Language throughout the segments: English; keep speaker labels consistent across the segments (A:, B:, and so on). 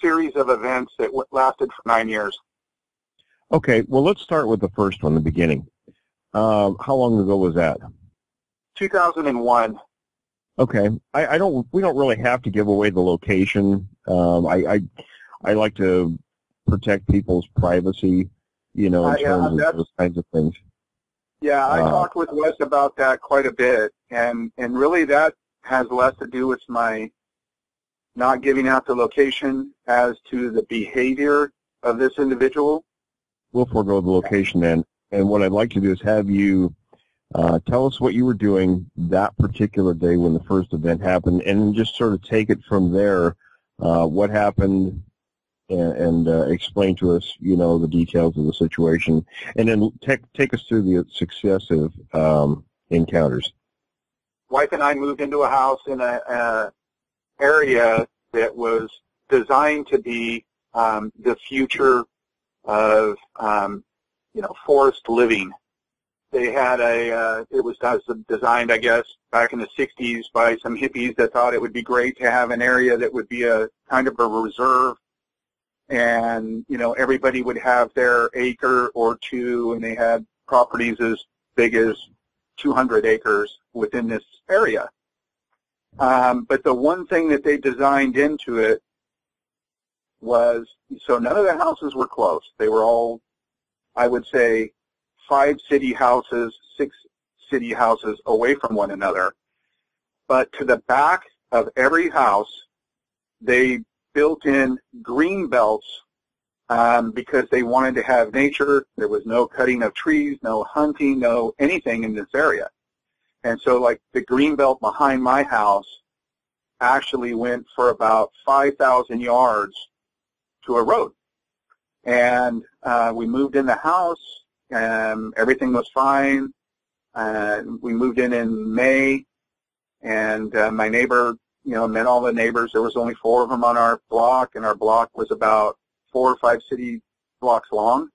A: series of events that lasted for 9 years.
B: Okay, well, let's start with the first one, the beginning. How long ago was that?
A: 2001.
B: Okay, we don't really have to give away the location. I like to protect people's privacy, in terms of those kinds of things.
A: Yeah, I talked with Wes about that quite a bit, and really that has less to do with my not giving out the location as to the behavior of this individual.
B: We'll forego the location then, and what I'd like to do is have you tell us what you were doing that particular day when the first event happened, and just sort of take it from there, what happened, and explain to us, the details of the situation, and then take us through the successive encounters.
A: Wife and I moved into a house in a area that was designed to be the future of forest living. They had it was designed, I guess, back in the 60s by some hippies that thought it would be great to have an area that would be a kind of a reserve. And, everybody would have their acre or two, and they had properties as big as 200 acres within this area. But the one thing that they designed into it was, so none of the houses were close. They were all, I would say, 5 city houses, 6 city houses away from one another. But to the back of every house, they built in green belts because they wanted to have nature. There was no cutting of trees, no hunting, no anything in this area. And so, like, the green belt behind my house actually went for about 5,000 yards to a road. And we moved in the house, and everything was fine. We moved in May, and my neighbor, met all the neighbors. There was only 4 of them on our block, and our block was about 4 or 5 city blocks long.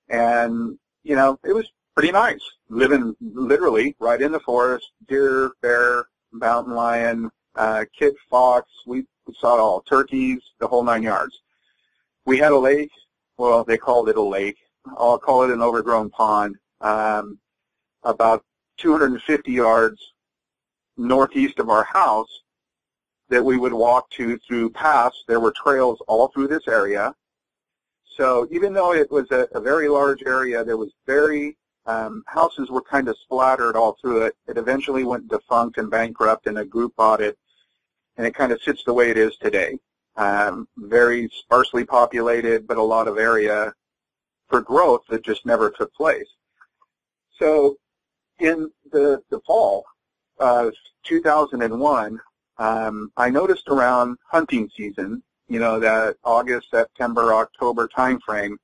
A: And, it was pretty nice, living literally right in the forest, deer, bear, mountain lion, kit fox. We saw it all, turkeys, the whole 9 yards. We had a lake. Well, they called it a lake. I'll call it an overgrown pond, about 250 yards northeast of our house that we would walk to through paths. There were trails all through this area. So even though it was a very large area, there was houses were kind of splattered all through it. It eventually went defunct and bankrupt, and a group bought it, and it kind of sits the way it is today. Very sparsely populated, but a lot of area for growth that just never took place. So in the fall of 2001, I noticed around hunting season, that August, September, October time frame,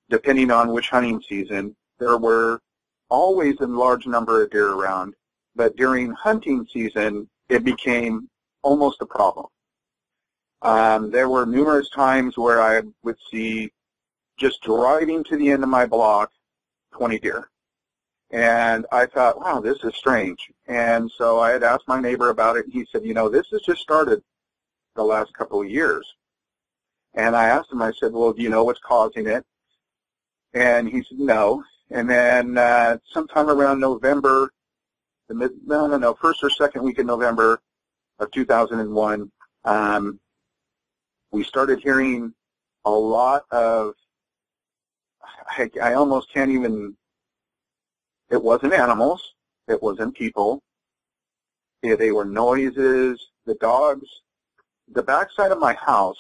A: depending on which hunting season, there were always a large number of deer around. But during hunting season, it became almost a problem. There were numerous times where I would see, just driving to the end of my block, 20 deer. And I thought, wow, this is strange. And so I had asked my neighbor about it, and he said, this has just started the last couple of years. And I asked him, I said, well, do you know what's causing it? And he said, no. And then sometime around November, first or second week in November of 2001, we started hearing a lot of, I almost can't even, it wasn't animals, it wasn't people, they were noises, the dogs. The backside of my house,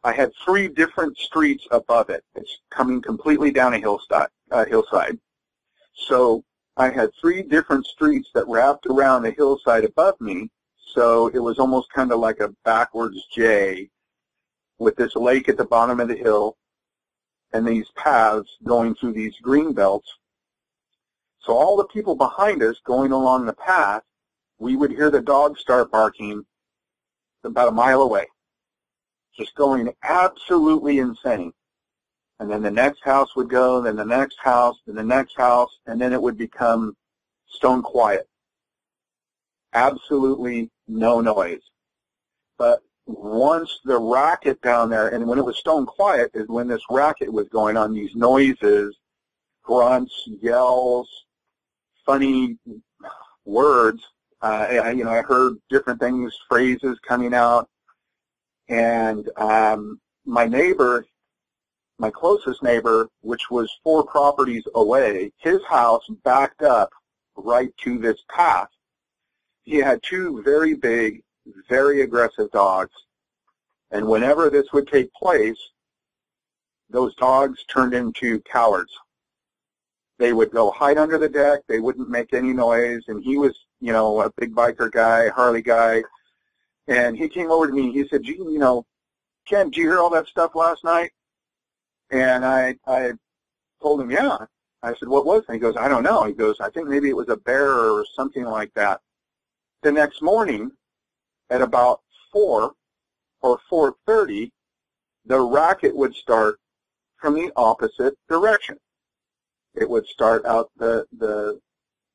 A: I had 3 different streets above it. It's coming completely down a hillside. So I had 3 different streets that wrapped around the hillside above me, so it was almost kind of like a backwards J with this lake at the bottom of the hill and these paths going through these green belts. So all the people behind us going along the path, we would hear the dogs start barking about a mile away, just going absolutely insane. And then the next house would go, then the next house, then the next house, and then it would become stone quiet. Absolutely no noise. But once the racket down there, and when it was stone quiet, is when this racket was going on, these noises, grunts, yells, funny words. I heard different things, phrases coming out, and my neighbor, my closest neighbor, which was 4 properties away, his house backed up right to this path. He had 2 very big, very aggressive dogs, and whenever this would take place, those dogs turned into cowards. They would go hide under the deck. They wouldn't make any noise, and he was, a big biker guy, Harley guy, and he came over to me. He said, Ken, did you hear all that stuff last night? And I told him, yeah. I said, what was it? He goes, I don't know. He goes, I think maybe it was a bear or something like that. The next morning, at about 4 or 4:30, the racket would start from the opposite direction. It would start out the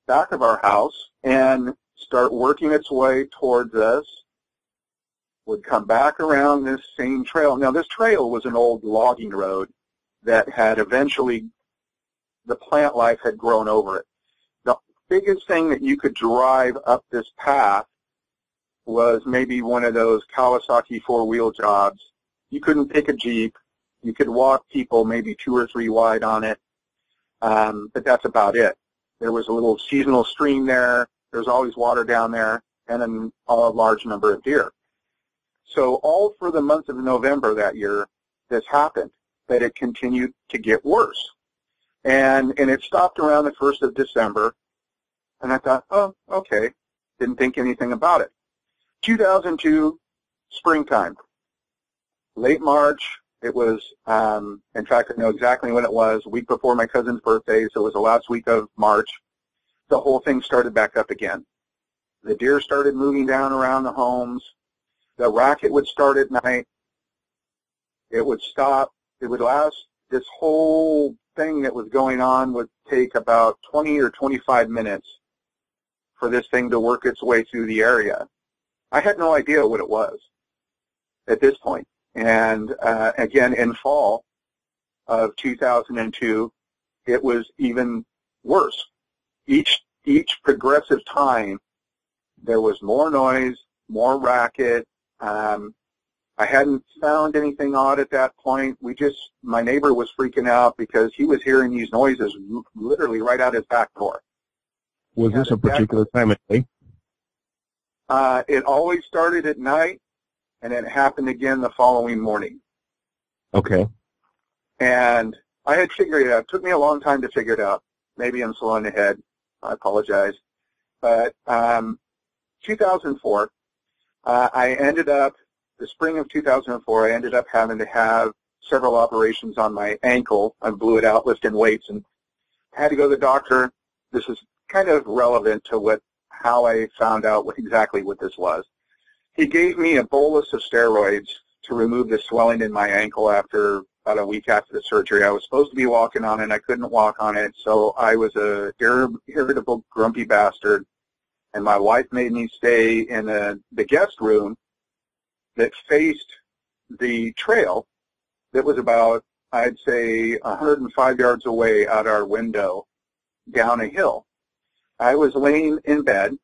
A: back of our house and start working its way towards us, would come back around this same trail. Now, this trail was an old logging road that had eventually, the plant life had grown over it. The biggest thing that you could drive up this path was maybe one of those Kawasaki 4-wheel jobs. You couldn't take a Jeep. You could walk people maybe 2 or 3 wide on it, but that's about it. There was a little seasonal stream there. There's always water down there, and then a large number of deer. So all for the month of November that year, this happened, but it continued to get worse. And it stopped around the 1st of December, and I thought, oh, okay, didn't think anything about it. 2002, springtime, late March. It was, in fact, I know exactly when it was, a week before my cousin's birthday, so it was the last week of March. The whole thing started back up again. The deer started moving down around the homes. The racket would start at night. It would stop. It would last. This whole thing that was going on would take about 20 or 25 minutes for this thing to work its way through the area. I had no idea what it was at this point. And again, in fall of 2002, it was even worse. Each progressive time, there was more noise, more racket. I hadn't found anything odd at that point. My neighbor was freaking out because he was hearing these noises literally right out his back door.
B: Was this a particular time of day?
A: It always started at night, and it happened again the following morning.
B: Okay.
A: And I had figured it out. It took me a long time to figure it out. Maybe I'm slow ahead. I apologize. But 2004, the spring of 2004, I ended up having to have several operations on my ankle. I blew it out lifting weights and had to go to the doctor. This is kind of relevant to how I found out exactly what this was. He gave me a bolus of steroids to remove the swelling in my ankle after about a week after the surgery. I was supposed to be walking on it. I couldn't walk on it, so I was a irritable, grumpy bastard, and my wife made me stay in the guest room that faced the trail that was about, I'd say, 105 yards away out our window down a hill. I was laying in bed,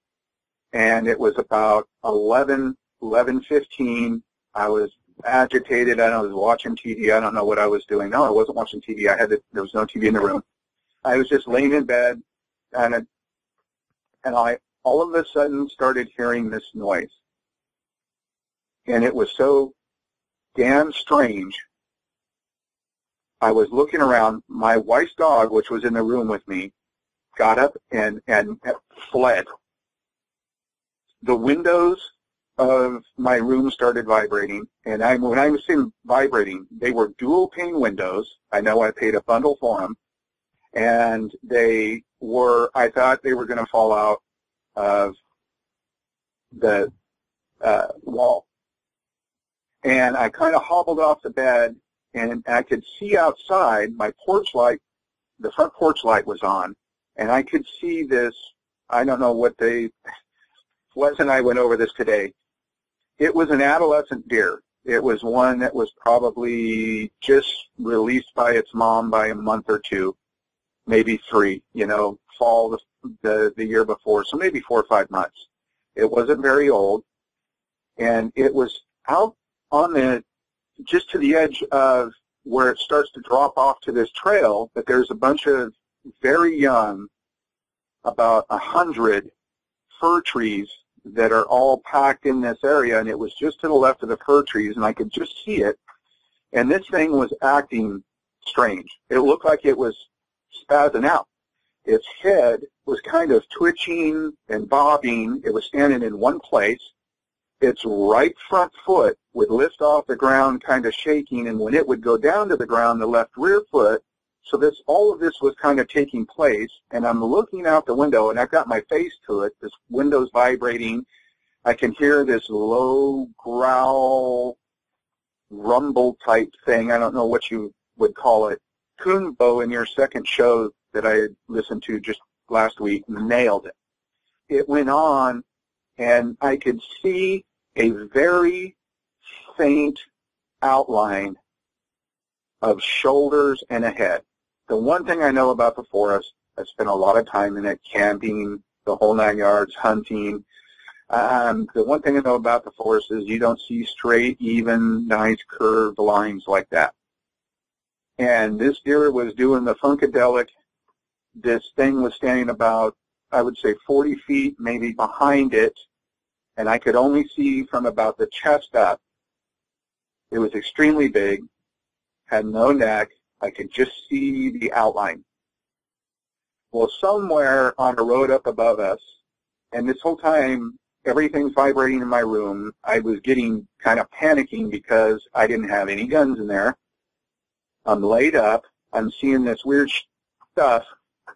A: and it was about 11:15. I was agitated. I was watching TV. I don't know what I was doing. No, I wasn't watching TV. There was no TV in the room. I was just laying in bed, and I all of a sudden started hearing this noise. And it was so damn strange. I was looking around. My wife's dog, which was in the room with me, got up and fled. The windows of my room started vibrating, and when I was saying vibrating, they were dual pane windows. I know I paid a bundle for them, and I thought they were going to fall out of the wall. And I kind of hobbled off the bed, and I could see outside. My porch light, the front porch light was on, and I could see this. I don't know what Wes and I went over this today. It was an adolescent deer. It was one that was probably just released by its mom by a month or two, maybe 3, fall the year before, so maybe 4 or 5 months. It wasn't very old, and it was out on just to the edge of where it starts to drop off to this trail, but there's a bunch of very young, about 100 fir trees that are all packed in this area, and it was just to the left of the fir trees, and I could just see it, and this thing was acting strange. It looked like it was spazzing out. Its head was kind of twitching and bobbing. It was standing in one place. Its right front foot would lift off the ground kind of shaking, and when it would go down to the ground, the left rear foot. So all of this was kind of taking place, and I'm looking out the window, and I've got my face to it. This window's vibrating. I can hear this low growl, rumble type thing. I don't know what you would call it. Kunbo, in your second show that I listened to just last week, nailed it. It went on, and I could see a very faint outline of shoulders and a head. The one thing I know about the forest, I spent a lot of time in it, camping, the whole 9 yards, hunting. The one thing I know about the forest is you don't see straight, even, nice curved lines like that. And this deer was doing the funkadelic. This thing was standing about, I would say, 40 feet maybe behind it, and I could only see from about the chest up. It was extremely big, had no neck. I could just see the outline. Well, somewhere on a road up above us, and this whole time, everything's vibrating in my room. I was getting kind of panicking because I didn't have any guns in there. I'm laid up. I'm seeing this weird stuff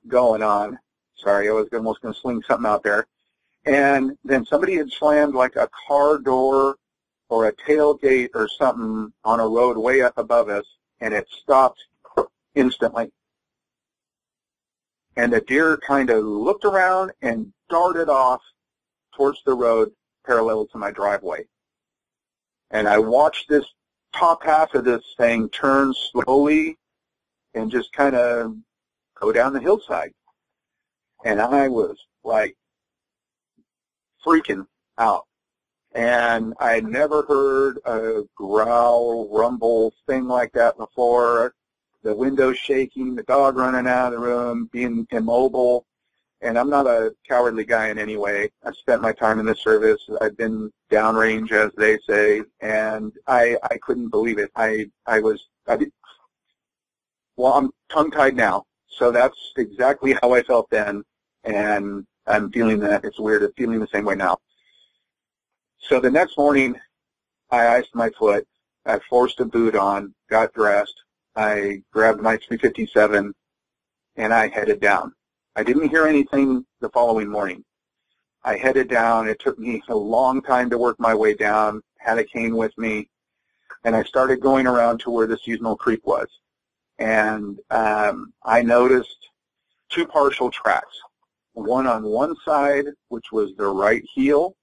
A: going on. Sorry, I was almost going to sling something out there. And then somebody had slammed like a car door or a tailgate or something on a road way up above us, and it stopped instantly. And the deer kind of looked around and darted off towards the road parallel to my driveway. And I watched this top half of this thing turn slowly and just kind of go down the hillside. And I was like freaking out. And I had never heard a growl, rumble, thing like that before. The window shaking, the dog running out of the room, being immobile. And I'm not a cowardly guy in any way. I've spent my time in the service. I've been downrange, as they say, and I couldn't believe it. Well, I'm tongue-tied now, so that's exactly how I felt then, and I'm feeling that. It's weird. I'm feeling the same way now. So the next morning, I iced my foot. I forced a boot on, got dressed. I grabbed my 357, and I headed down. I didn't hear anything the following morning. I headed down. It took me a long time to work my way down, had a cane with me, and I started going around to where the seasonal creek was. And I noticed 2 partial tracks, one on one side, which was the right heel,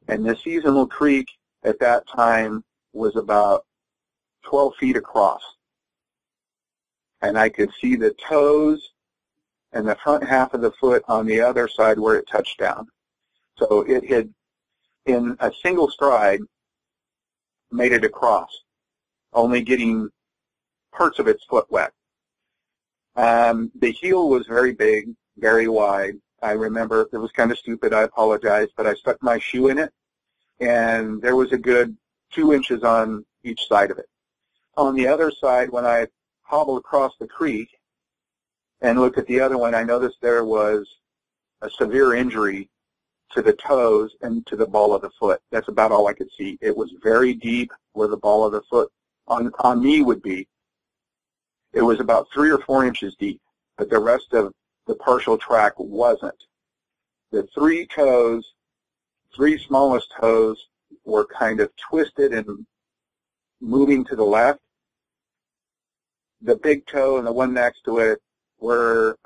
A: and the seasonal creek at that time was about 12 feet across. And I could see the toes and the front half of the foot on the other side where it touched down. So it had, in a single stride, made it across, only getting parts of its foot wet. The heel was very big, very wide. I remember it was kind of stupid. I apologize, but I stuck my shoe in it, and there was a good 2 inches on each side of it. On the other side, when I hobbled across the creek and looked at the other one, I noticed there was a severe injury to the toes and to the ball of the foot. That's about all I could see. It was very deep where the ball of the foot on me would be. It was about 3 or 4 inches deep, but the rest of the partial track wasn't. The 3 smallest toes were kind of twisted and moving to the left. The big toe and the one next to it were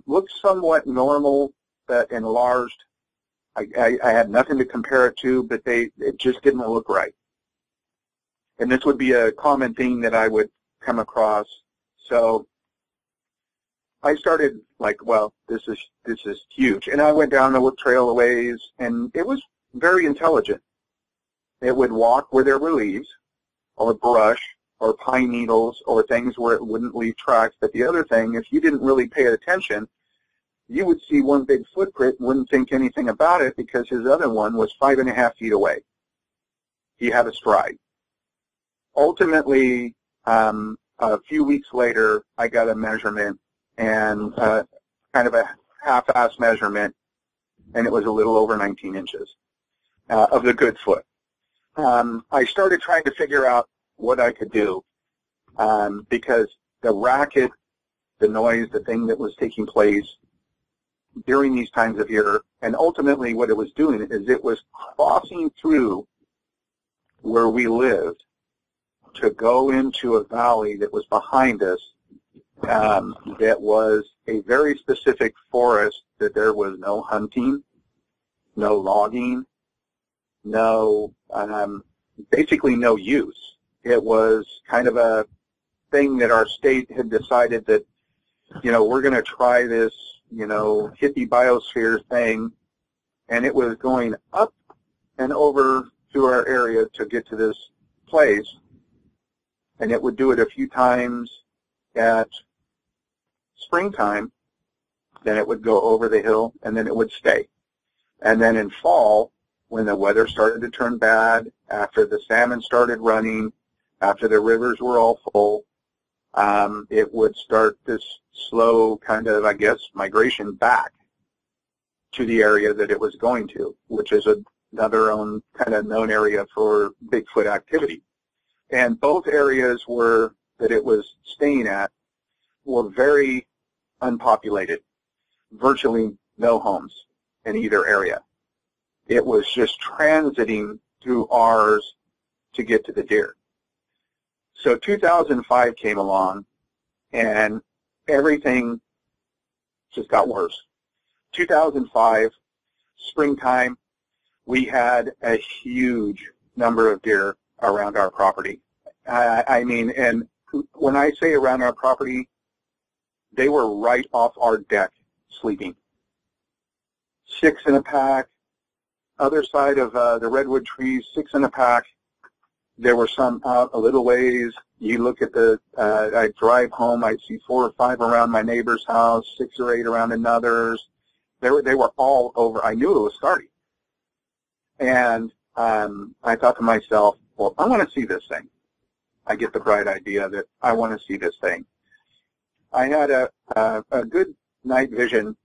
A: looked somewhat normal but enlarged I had nothing to compare it to, but it just didn't look right. And this would be a common thing that I would come across. So I started like, well, this is huge. And I went down the trail a ways, and it was very intelligent. It would walk where there were leaves or brush or pine needles or things where it wouldn't leave tracks. But the other thing, if you didn't really pay attention, you would see one big footprint and wouldn't think anything about it because his other one was 5.5 feet away. He had a stride. Ultimately, a few weeks later, I got a measurement, and kind of a half-ass measurement, and it was a little over 19 inches of the good foot. I started trying to figure out what I could do because the racket, the noise, the thing that was taking place during these times of year, and ultimately what it was doing is it was crossing through where we lived to go into a valley that was behind us that was a very specific forest that there was no hunting, no logging, no, basically no use. It was kind of a thing that our state had decided that, we're going to try this, hippie biosphere thing, and it was going up and over through our area to get to this place, and it would do it a few times at springtime, then it would go over the hill, and then it would stay. And then in fall, when the weather started to turn bad, after the salmon started running, after the rivers were all full, it would start this slow kind of, I guess, migration back to the area that it was going to, which is another kind of known area for Bigfoot activity. And both areas that it was staying at were very unpopulated, virtually no homes in either area. It was just transiting through ours to get to the deer. So 2005 came along, and everything just got worse. 2005, springtime, we had a huge number of deer around our property. I mean, and when I say around our property, they were right off our deck sleeping. 6 in a pack. Other side of the redwood trees, 6 in a pack. There were some out a little ways. You look at I'd drive home, I'd see 4 or 5 around my neighbor's house, 6 or 8 around another's. They were all over. I knew it was starting. And I thought to myself, well, I want to see this thing. I get the bright idea that I want to see this thing. I had a good night vision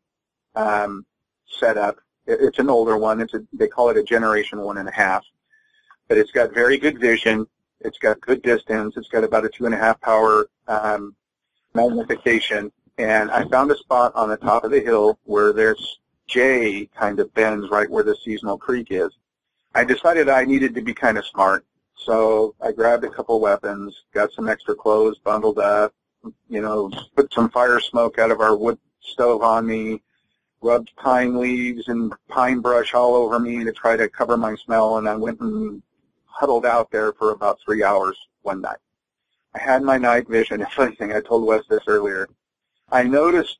A: set up. It's an older one. They call it a generation 1.5. But it's got very good vision. It's got good distance. It's got about a 2.5 power magnification. And I found a spot on the top of the hill where this J kind of bends right where the seasonal creek is. I decided I needed to be kind of smart. So I grabbed a couple weapons, got some extra clothes bundled up, put some fire smoke out of our wood stove on me, rubbed pine leaves and pine brush all over me to try to cover my smell, and I went and huddled out there for about 3 hours one night. I had my night vision. It's funny thing, I told Wes this earlier. I noticed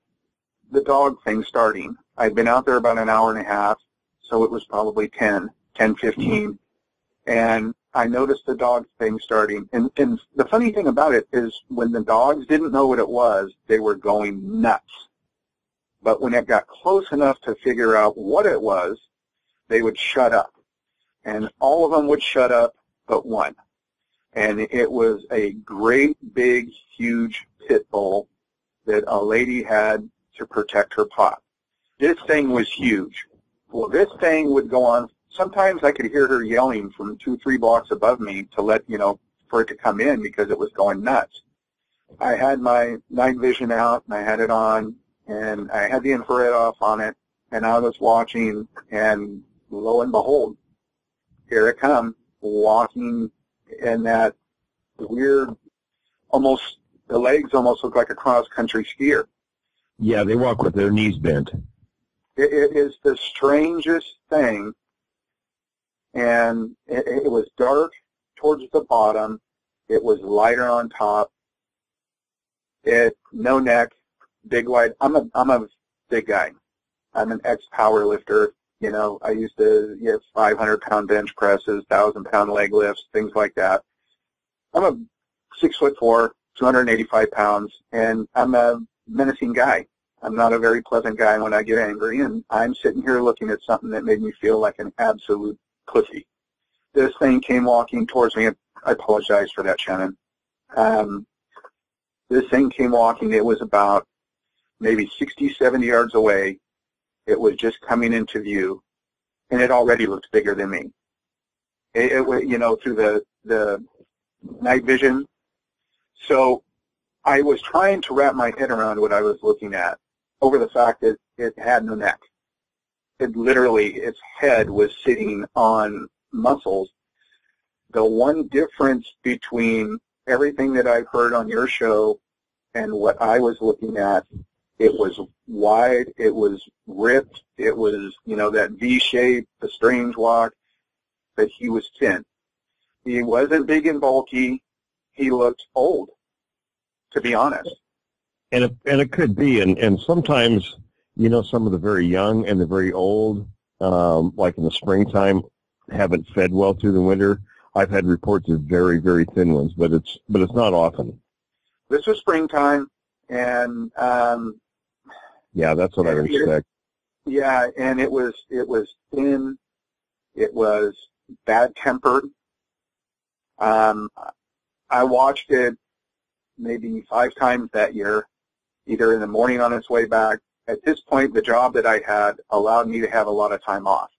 A: the dog thing starting. I'd been out there about an hour and a half, so it was probably 10:15, and I noticed the dog thing starting. And the funny thing about it is when the dogs didn't know what it was, they were going nuts. But when it got close enough to figure out what it was, they would shut up. And all of them would shut up but one. And it was a great, big, huge pit bull that a lady had to protect her pot. This thing was huge. Well, this thing would go on. Sometimes I could hear her yelling from 2-3 blocks above me to let, for it to come in because it was going nuts. I had my night vision out, and I had it on, and I had the infrared off on it, and I was watching, and lo and behold, here it comes, walking in that weird, the legs almost look like a cross-country skier.
B: Yeah, they walk with their knees bent.
A: It is the strangest thing, and it was dark towards the bottom. It was lighter on top. No neck, big wide. I'm a big guy. I'm an ex-power lifter. You know, I used to get 500-pound bench presses, 1,000-pound leg lifts, things like that. I'm a 6'4", 285 pounds, and I'm a menacing guy. I'm not a very pleasant guy when I get angry, and I'm sitting here looking at something that made me feel like an absolute pussy. This thing came walking towards me. I apologize for that, Shannon. This thing came walking. It was about maybe 60, 70 yards away. It was just coming into view, and it already looked bigger than me. You know, through the night vision. So I was trying to wrap my head around what I was looking at over the fact that it had no neck. It literally, its head was sitting on muscles. The one difference between everything that I've heard on your show and what I was looking at, it was wide, it was ripped, it was, you know, that V shape, the strange walk, but he was thin. He wasn't big and bulky. He looked old, to be honest.
B: And it could be, and sometimes, you know, some of the very young and the very old, like in the springtime, haven't fed well through the winter. I've had reports of very, very thin ones, but it's not often.
A: This was springtime, and
B: yeah, that's what I would expect.
A: Yeah, and it was thin. It was bad-tempered. I watched it maybe 5 times that year, either in the morning on its way back. At this point, the job that I had allowed me to have a lot of time off,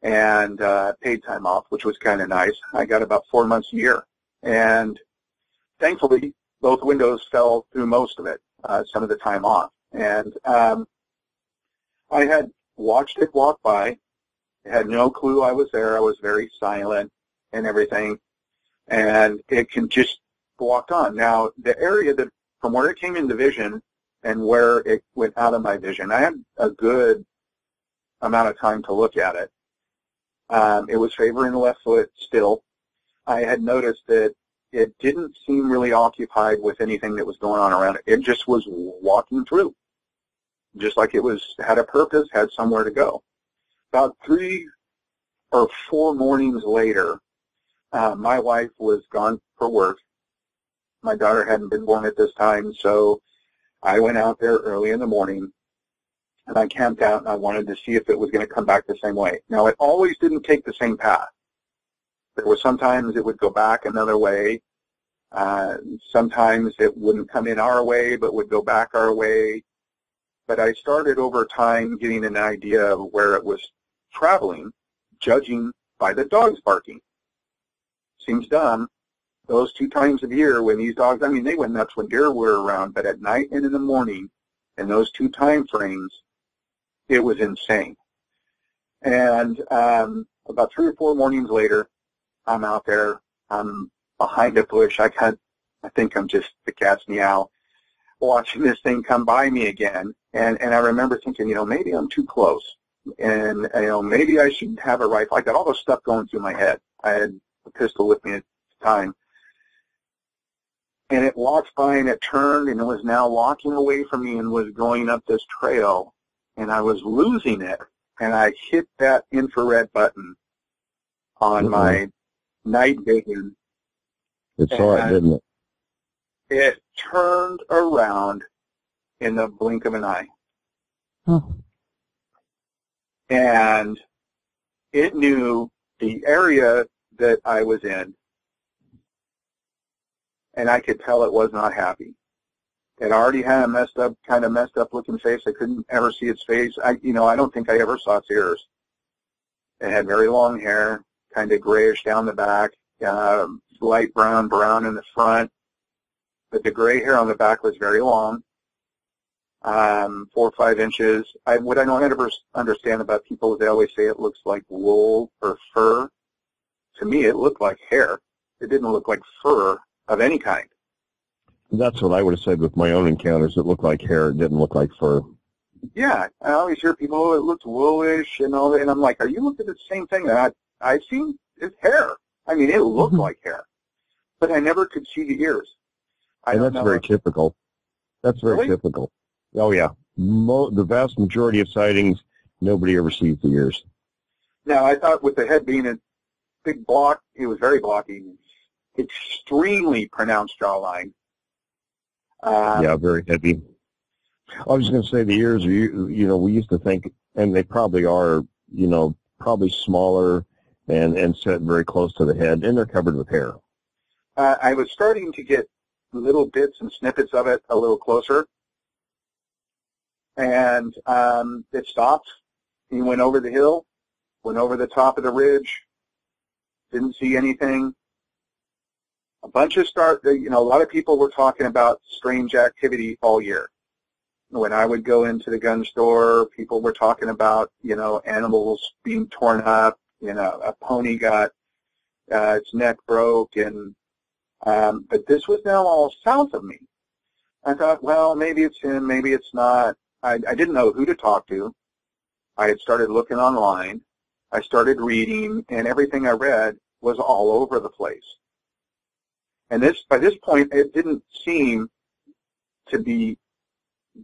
A: and paid time off, which was kind of nice. I got about 4 months a year, and thankfully, both windows fell through most of it, some of the time off. And I had watched it walk by. I had no clue I was there. I was very silent and everything, and it can just walked on. Now, the area that from where it came into vision and where it went out of my vision, I had a good amount of time to look at it. It was favoring the left foot still. I had noticed that it didn't seem really occupied with anything that was going on around it. It just was walking through, just like it had a purpose, had somewhere to go. About 3 or 4 mornings later, my wife was gone for work. My daughter hadn't been born at this time, so I went out there early in the morning, and I camped out, and I wanted to see if it was going to come back the same way. Now, it always didn't take the same path. There were sometimes it would go back another way. Sometimes it wouldn't come in our way, but would go back our way. But I started over time getting an idea of where it was traveling, judging by the dogs barking. Seems dumb. Those 2 times a year when these dogs, I mean, they went nuts when deer were around, but at night and in the morning, in those 2 time frames, it was insane. And about 3 or 4 mornings later, I'm out there. I'm behind a bush. I think I'm just the cat's meow, watching this thing come by me again. And I remember thinking, you know, maybe I'm too close. And, you know, maybe I should have a rifle. I got all this stuff going through my head. I had a pistol with me at the time. And it walked by, and it turned, and it was now walking away from me and was going up this trail. And I was losing it. And I hit that infrared button on my night vision.
B: It saw it, didn't it?
A: It turned around in the blink of an eye.
B: Huh.
A: And it knew the area that I was in, and I could tell it was not happy. It already had a kind of messed up looking face. I couldn't ever see its face. I don't think I ever saw its ears. It had very long hair, kind of grayish down the back, light brown in the front. But the gray hair on the back was very long, 4 or 5 inches. What I don't ever understand about people is they always say it looks like wool or fur. To me, it looked like hair. It didn't look like fur of any kind.
B: That's what I would have said with my own encounters. It looked like hair. It didn't look like fur.
A: Yeah, I always hear people, oh, it looks woolish and all that, and I'm like, are you looking at the same thing that I've seen? It's hair. I mean, it looked like hair, but I never could see the ears.
B: And that's very typical. That's very typical. Oh, yeah. The vast majority of sightings, nobody ever sees the ears.
A: Now, I thought with the head being a big block, it was very blocky, extremely pronounced jawline.
B: Yeah, very heavy. I was going to say the ears are, we used to think, and they probably are, probably smaller and set very close to the head, and they're covered with hair.
A: I was starting to get little bits and snippets of it a little closer, and it stopped. He went over the hill, went over the top of the ridge, didn't see anything. A lot of people were talking about strange activity all year. When I would go into the gun store, people were talking about, animals being torn up, a pony got, its neck broke, and, but this was now all south of me. I thought, well, maybe it's him, maybe it's not. I didn't know who to talk to. I had started looking online. I started reading, and everything I read was all over the place. And by this point, it didn't seem to be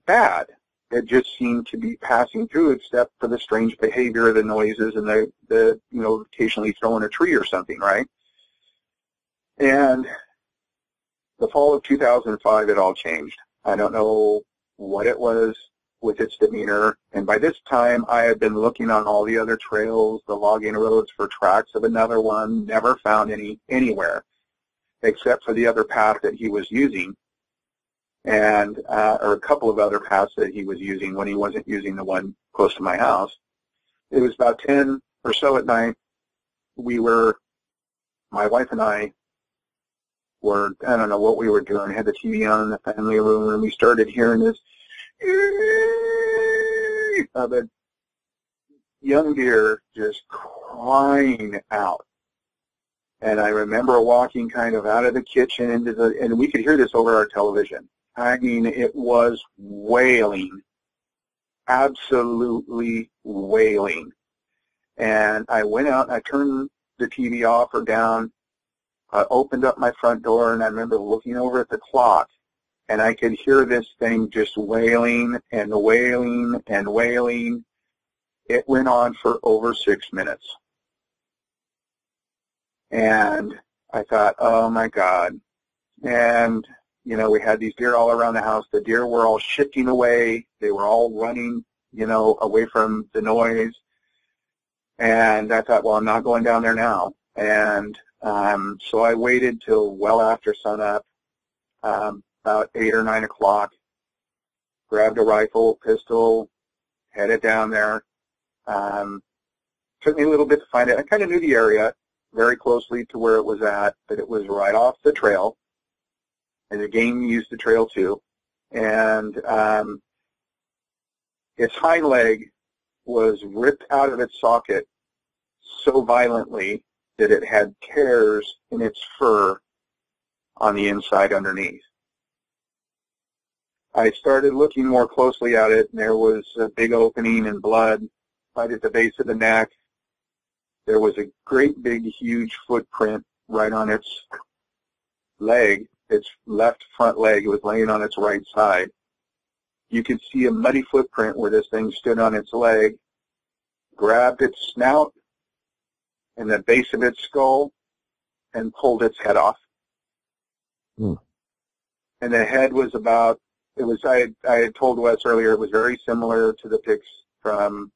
A: bad. It just seemed to be passing through, except for the strange behavior, the noises, and the occasionally throwing a tree or something, right? And the fall of 2005, it all changed. I don't know what it was with its demeanor. And by this time, I had been looking on all the other trails, the logging roads, for tracks of another one, never found any anywhere, except for the other path that he was using, and or a couple of other paths that he was using when he wasn't using the one close to my house. It was about 10 or so at night. My wife and I were, I don't know what we were doing, had the TV on in the family room, and we started hearing this of a young deer just crying out. And I remember walking kind of out of the kitchen and we could hear this over our television. I mean, it was wailing, absolutely wailing. And I went out and I turned the TV off or down. I opened up my front door, and I remember looking over at the clock, and I could hear this thing just wailing and wailing and wailing. It went on for over 6 minutes. And I thought, oh, my God. And, we had these deer all around the house. The deer were all shifting away. They were all running, away from the noise. And I thought, well, I'm not going down there now. And so I waited till well after sunup, about 8 or 9 o'clock, grabbed a rifle, pistol, headed down there. Took me a little bit to find it. I kind of knew the area very closely to where it was at, but it was right off the trail, and the game used the trail too. And its hind leg was ripped out of its socket so violently that it had tears in its fur on the inside underneath. I started looking more closely at it, and there was a big opening and blood right at the base of the neck. There was a great big huge footprint right on its leg, its left front leg. It was laying on its right side. You could see a muddy footprint where this thing stood on its leg, grabbed its snout and the base of its skull, and pulled its head off. And the head was I had told Wes earlier, it was very similar to the pics from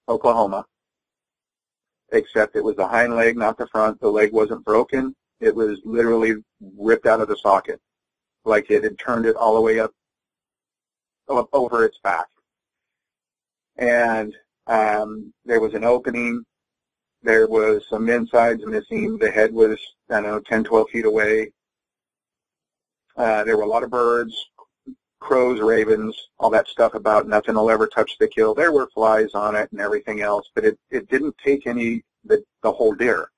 A: Oklahoma, except it was the hind leg, not the front. The leg wasn't broken. It was literally ripped out of the socket, like it had turned it all the way up over its back. And there was an opening. There was some insides missing. The head was, 10, 12 feet away. There were a lot of birds, crows, ravens, all that stuff about nothing will ever touch the kill. There were flies on it and everything else, but it didn't take the whole deer.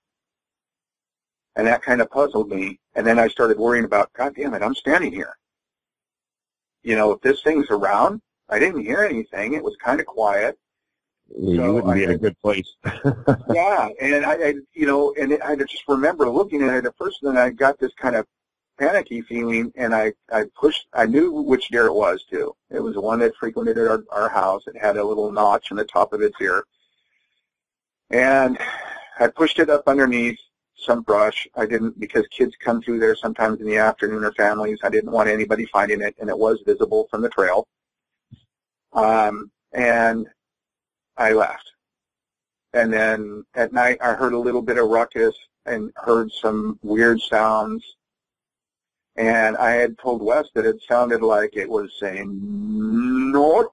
A: And that kind of puzzled me. And then I started worrying about, God damn it, I'm standing here. If this thing's around, I didn't hear anything. It was kind of quiet.
B: You
A: So
B: wouldn't be in a good place.
A: Yeah, and I just remember looking at it at first, and then I got this kind of panicky feeling, and I pushed. I knew which deer it was too. It was the one that frequented our house. It had a little notch in the top of its ear, and I pushed it up underneath some brush. I didn't, because kids come through there sometimes in the afternoon, or families. I didn't want anybody finding it, and it was visible from the trail. And I left. And then at night I heard a little bit of ruckus and heard some weird sounds. And I had told Wes that it sounded like it was saying north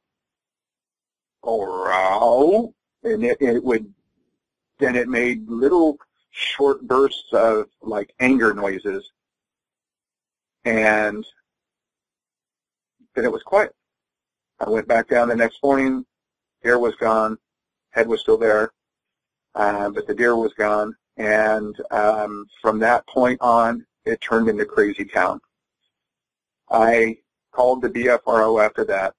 A: or out. And it made little short bursts of like anger noises. And then it was quiet. I went back down the next morning. Deer was gone. Head was still there. But the deer was gone, and from that point on, it turned into crazy town. I called the BFRO after that,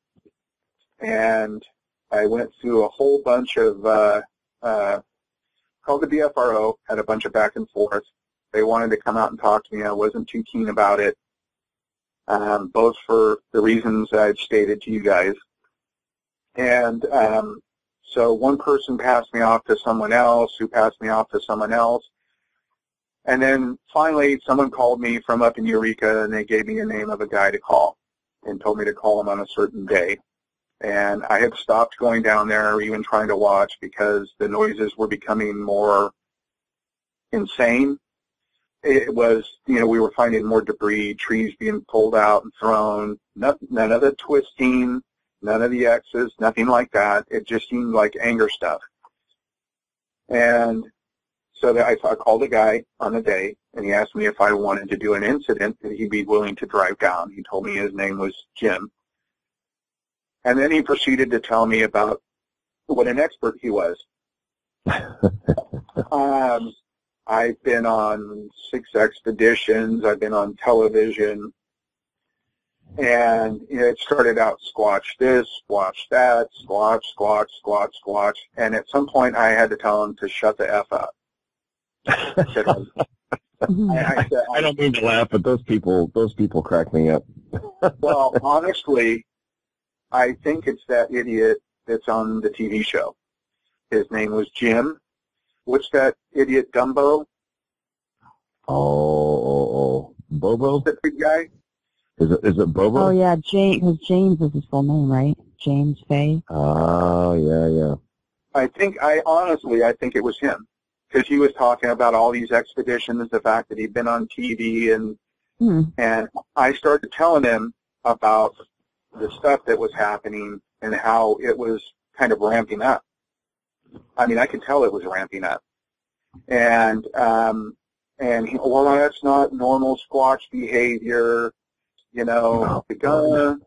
A: and I went through a whole bunch of, called the BFRO, had a bunch of back and forth. They wanted to come out and talk to me. I wasn't too keen about it, both for the reasons I've stated to you guys. And so one person passed me off to someone else, who passed me off to someone else. And then finally someone called me from up in Eureka, and they gave me a name of a guy to call and told me to call him on a certain day. And I had stopped going down there or even trying to watch because the noises were becoming more insane. It was, we were finding more debris, trees being pulled out and thrown, none of the twisting, none of the X's, nothing like that. It just seemed like anger stuff. And so I called a guy on the day, and he asked me if I wanted to do an incident that he'd be willing to drive down. He told me his name was Jim. And then he proceeded to tell me about what an expert he was. I've been on 6 expeditions. I've been on television. And it started out squatch this, squatch that, squatch, squatch, squatch, squatch. And at some point I had to tell him to shut the F up. I
B: don't mean to laugh, but those people crack me up.
A: Well, honestly, I think it's that idiot that's on the TV show. His name was Jim. What's that idiot, Dumbo?
B: Oh, Bobo?
A: The big guy?
B: Is it Bobo?
C: Oh, yeah, because James is his full name, right? James Fay.
B: Oh, yeah.
A: I think it was him, because he was talking about all these expeditions, the fact that he'd been on TV, and I started telling him about the stuff that was happening and how it was kind of ramping up. I mean, I could tell it was ramping up. And he, well, that's not normal squatch behavior. The gun,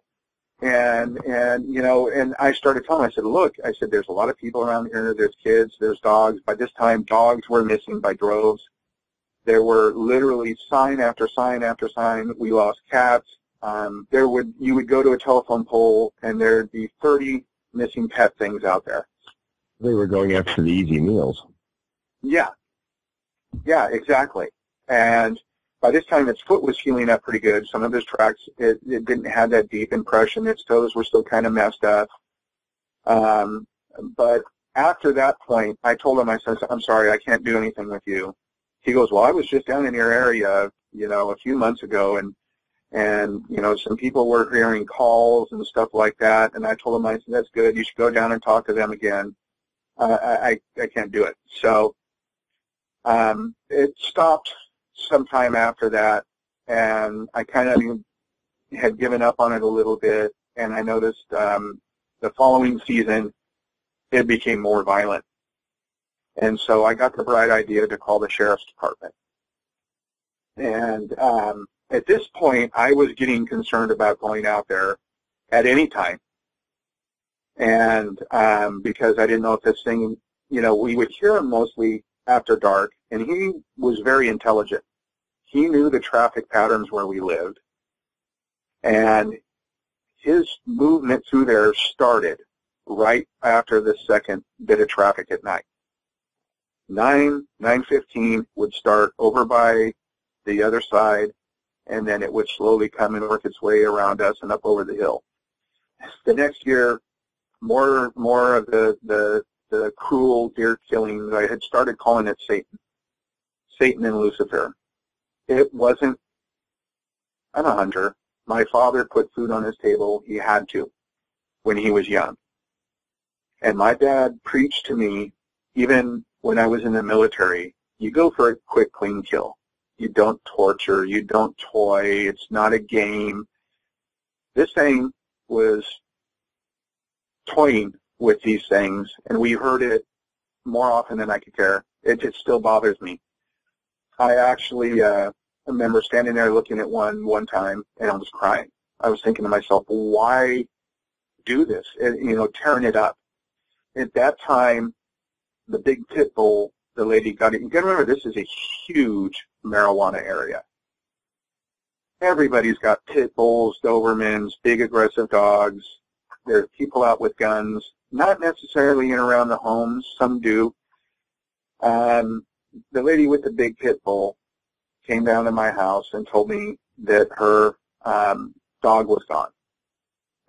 A: and I started telling him, I said, look, there's a lot of people around here, there's kids, there's dogs. By this time, dogs were missing by droves. There were literally sign after sign after sign. We lost cats. You would go to a telephone pole, and there'd be 30 missing pet things out there.
B: They were going after the easy meals.
A: Yeah, exactly. And by this time, its foot was healing up pretty good. Some of his tracks, it didn't have that deep impression. Its toes were still kind of messed up. But after that point, I told him, I said, I'm sorry, I can't do anything with you. He goes, well, I was just down in your area, a few months ago, and some people were hearing calls and stuff like that. And I told him, I said, that's good. You should go down and talk to them again. I can't do it. So it stopped sometime after that, and I kind of had given up on it a little bit, and I noticed the following season it became more violent. And so I got the bright idea to call the sheriff's department. And at this point, I was getting concerned about going out there at any time. And because I didn't know if this thing, we would hear him mostly after dark, and he was very intelligent. He knew the traffic patterns where we lived, and his movement through there started right after the second bit of traffic at night. 9:15 would start over by the other side, and then it would slowly come and work its way around us and up over the hill. The next year, more of the cruel deer killings, I had started calling it Satan and Lucifer. It wasn't, I'm a hunter. My father put food on his table. He had to when he was young. And my dad preached to me, even when I was in the military, you go for a quick, clean kill. You don't torture. You don't toy. It's not a game. This thing was toying with these things, and we heard it more often than I could care. It still bothers me. I actually remember standing there looking at one time, and I was crying. I was thinking to myself, why do this? Tearing it up. At that time, the big pit bull, the lady got it. You got to remember, this is a huge marijuana area. Everybody's got pit bulls, Dobermans, big aggressive dogs. There's people out with guns, not necessarily in around the homes. Some do. The lady with the big pit bull came down to my house and told me that her dog was gone.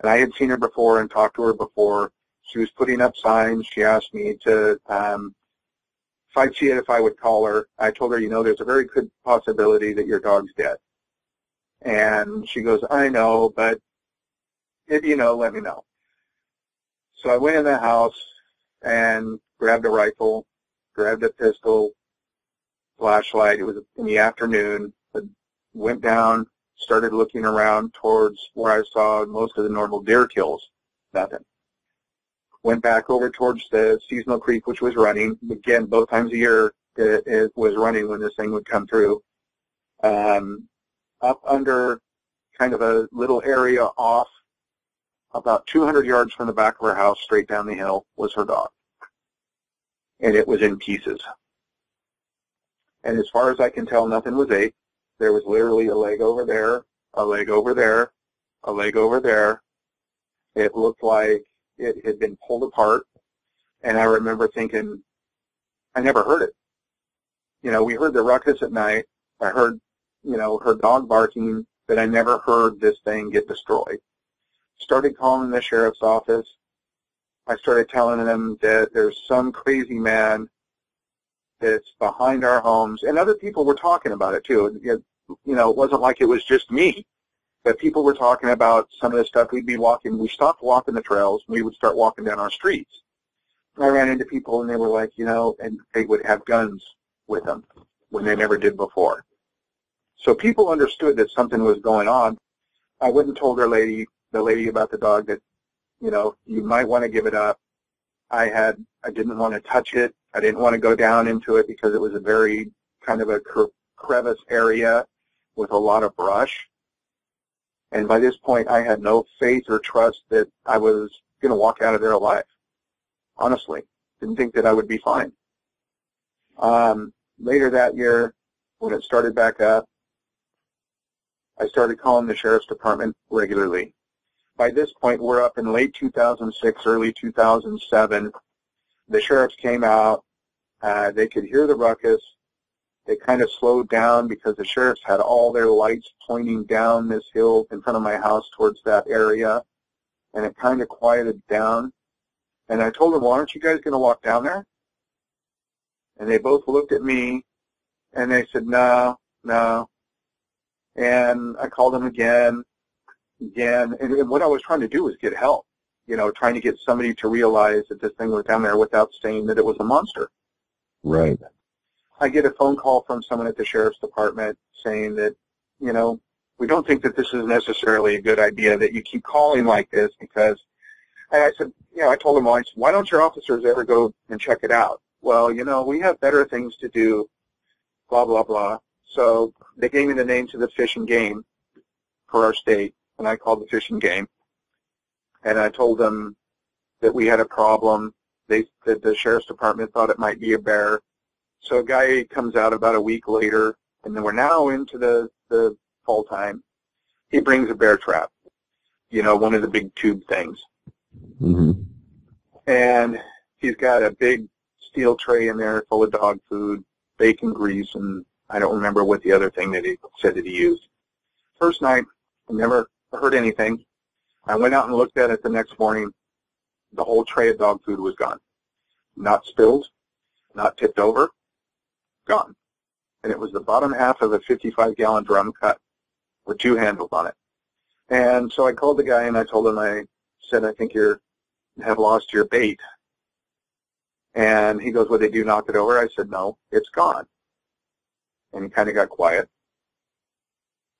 A: And I had seen her before and talked to her before. She was putting up signs. She asked me to, if I'd see it, if I would call her. I told her, there's a very good possibility that your dog's dead. And she goes, I know, but if you know, let me know. So I went in the house and grabbed a rifle, grabbed a pistol, flashlight. It was in the afternoon. I went down, started looking around towards where I saw most of the normal deer kills. Nothing. Went back over towards the seasonal creek, which was running. Again, both times a year it was running when this thing would come through. Up under kind of a little area off, about 200 yards from the back of her house, straight down the hill, was her dog. And it was in pieces. And as far as I can tell, nothing was ate. There was literally a leg over there, a leg over there, a leg over there. It looked like it had been pulled apart. And I remember thinking, I never heard it. We heard the ruckus at night. I heard, her dog barking, but I never heard this thing get destroyed. Started calling the sheriff's office. I started telling them that there's some crazy man that's behind our homes, and other people were talking about it too. It wasn't like it was just me, but people were talking about some of the stuff we'd be walking. We stopped walking the trails. We would start walking down our streets. I ran into people, and they were like, and they would have guns with them when they never did before. So people understood that something was going on. I went and told the lady about the dog that, you might want to give it up. I didn't want to touch it. I didn't want to go down into it because it was a very kind of a crevice area with a lot of brush. And by this point, I had no faith or trust that I was going to walk out of there alive. Honestly, didn't think that I would be fine. Later that year, when it started back up, I started calling the sheriff's department regularly. By this point, we're up in late 2006, early 2007. The sheriffs came out. They could hear the ruckus. They kind of slowed down because the sheriffs had all their lights pointing down this hill in front of my house towards that area, and it kind of quieted down. And I told them, well, aren't you guys going to walk down there? And they both looked at me, and they said, no. And I called them again, and what I was trying to do was get help, trying to get somebody to realize that this thing was down there without saying that it was a monster.
B: Right.
A: I get a phone call from someone at the sheriff's department saying that, we don't think that this is necessarily a good idea that you keep calling like this because, and I said, I told them, why don't your officers ever go and check it out? Well, we have better things to do, blah, blah, blah. So they gave me the names of the Fish and Game for our state, and I called the Fish and Game. And I told them that we had a problem. That the sheriff's department thought it might be a bear. So a guy comes out about a week later, and then we're now into the fall time. He brings a bear trap. one of the big tube things.
B: Mm-hmm.
A: And he's got a big steel tray in there full of dog food, bacon grease, and I don't remember what the other thing that he said that he used. First night, I never heard anything. I went out and looked at it the next morning. The whole tray of dog food was gone. Not spilled, not tipped over, gone. And it was the bottom half of a 55-gallon drum cut with 2 handles on it. And so I called the guy and I told him, I said, I think you have lost your bait. And he goes, well, did you knock it over? I said, no, it's gone. And he kind of got quiet.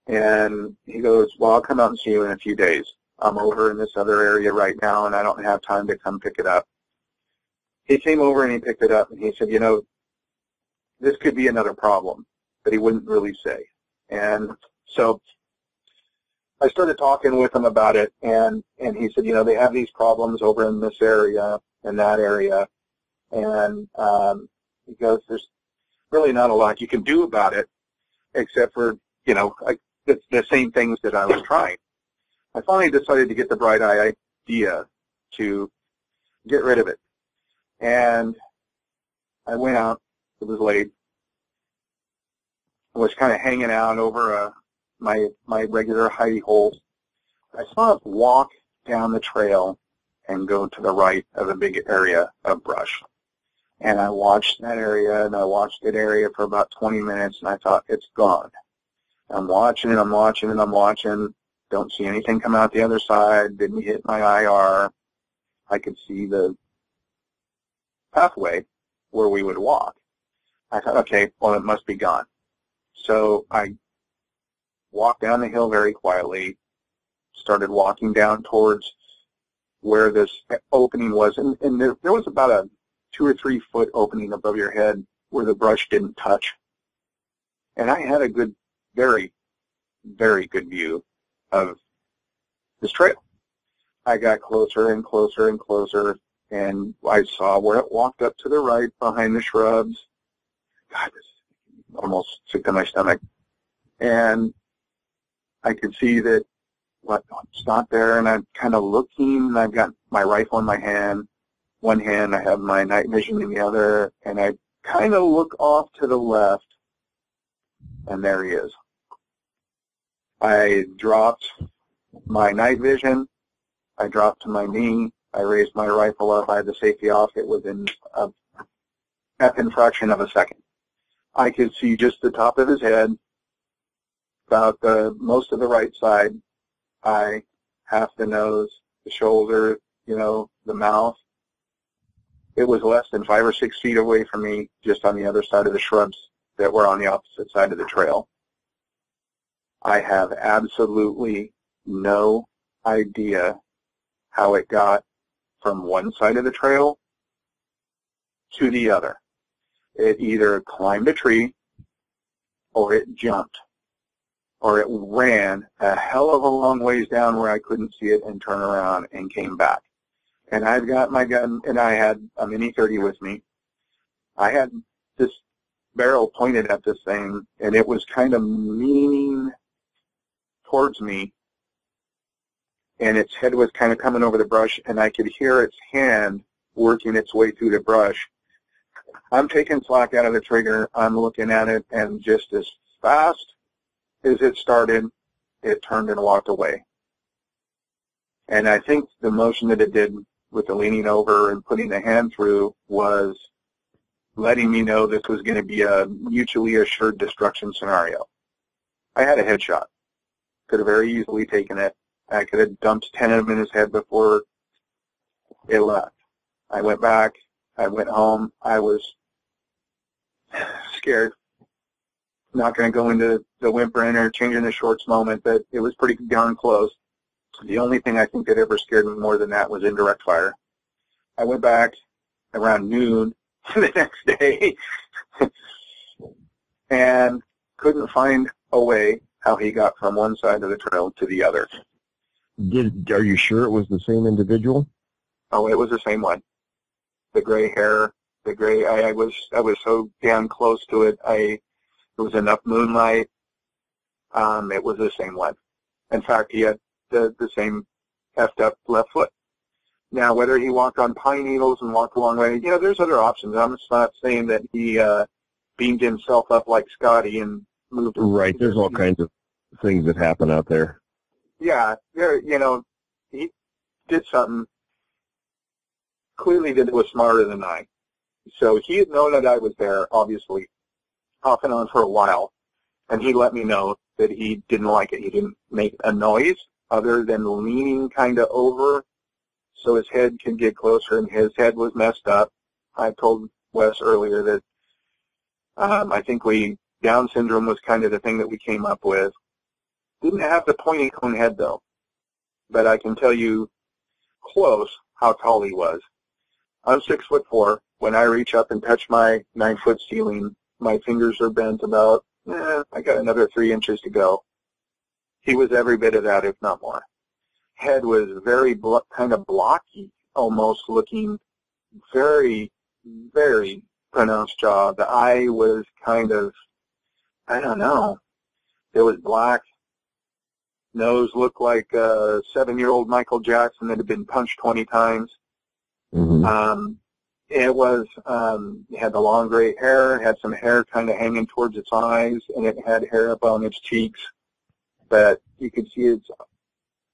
A: And he goes, well, I'll come out and see you in a few days. I'm over in this other area right now, and I don't have time to come pick it up. He came over and he picked it up, and he said, this could be another problem, but he wouldn't really say. And so I started talking with him about it, and he said, they have these problems over in this area and that area. And he goes, there's really not a lot you can do about it, except for, the same things that I was trying. I finally decided to get the bright idea to get rid of it. And I went out. It was late. I was kind of hanging out over my regular hidey hole. I saw it walk down the trail and go to the right of a big area of brush. And I watched that area, and I watched that area for about 20 minutes, and I thought, it's gone. I'm watching and I'm watching and I'm watching. Don't see anything come out the other side. Didn't hit my IR. I could see the pathway where we would walk. I thought, okay, well, it must be gone. So I walked down the hill very quietly, started walking down towards where this opening was. And there was about a 2 or 3 foot opening above your head where the brush didn't touch. And I had a good, very, very good view of this trail. I got closer and closer and closer, and I saw where it walked up to the right behind the shrubs. God, this almost sick to my stomach. And I could see that it's not there, and I'm kind of looking, and I've got my rifle in my hand. One hand, I have my night vision in the other, and I kind of look off to the left, and there he is. I dropped my night vision. I dropped to my knee. I raised my rifle up. I had the safety off. It was in a half fraction of a second. I could see just the top of his head, about most of the right side, eye, half the nose, the shoulder, the mouth. It was less than 5 or 6 feet away from me, just on the other side of the shrubs that were on the opposite side of the trail. I have absolutely no idea how it got from one side of the trail to the other. It either climbed a tree, or it jumped, or it ran a hell of a long ways down where I couldn't see it and turn around and came back. And I've got my gun, and I had a Mini 30 with me. I had this barrel pointed at this thing, and it was kind of leaning towards me, and its head was kind of coming over the brush, and I could hear its hand working its way through the brush. I'm taking slack out of the trigger. I'm looking at it, and just as fast as it started, it turned and walked away. And I think the motion that it did with the leaning over and putting the hand through was letting me know this was going to be a mutually assured destruction scenario. I had a headshot. Could have very easily taken it. I could have dumped 10 of them in his head before it left. I went back. I went home. I was scared. Not going to go into the whimpering or changing the shorts moment, but it was pretty darn close. The only thing I think that ever scared me more than that was indirect fire. I went back around noon the next day and couldn't find a way how he got from one side of the trail to the other.
B: Are you sure it was the same individual?
A: Oh, it was the same one. The gray hair, the gray. I was so damn close to it. There was enough moonlight. It was the same one. In fact, he had the same effed up left foot. Now, whether he walked on pine needles and walked a long way, there's other options. I'm just not saying that he beamed himself up like Scotty and moved.
B: Right. There's all kinds of things that happen out there.
A: Yeah, he did something clearly that was smarter than I. So he had known that I was there, obviously, off and on for a while, and he let me know that he didn't like it. He didn't make a noise other than leaning kind of over so his head could get closer, and his head was messed up. I told Wes earlier that I think Down syndrome was kind of the thing that we came up with. Didn't have the pointy cone head, though, but I can tell you close how tall he was. I'm 6'4". When I reach up and touch my 9-foot ceiling, my fingers are bent about, I got another 3 inches to go. He was every bit of that, if not more. Head was very kind of blocky, almost looking, very, very pronounced jaw. The eye was kind of, I don't know. It was black. Nose looked like a 7-year-old Michael Jackson that had been punched 20 times.
B: Mm-hmm.
A: It was, it had the long gray hair, had some hair kind of hanging towards its eyes, and it had hair up on its cheeks. But you could see its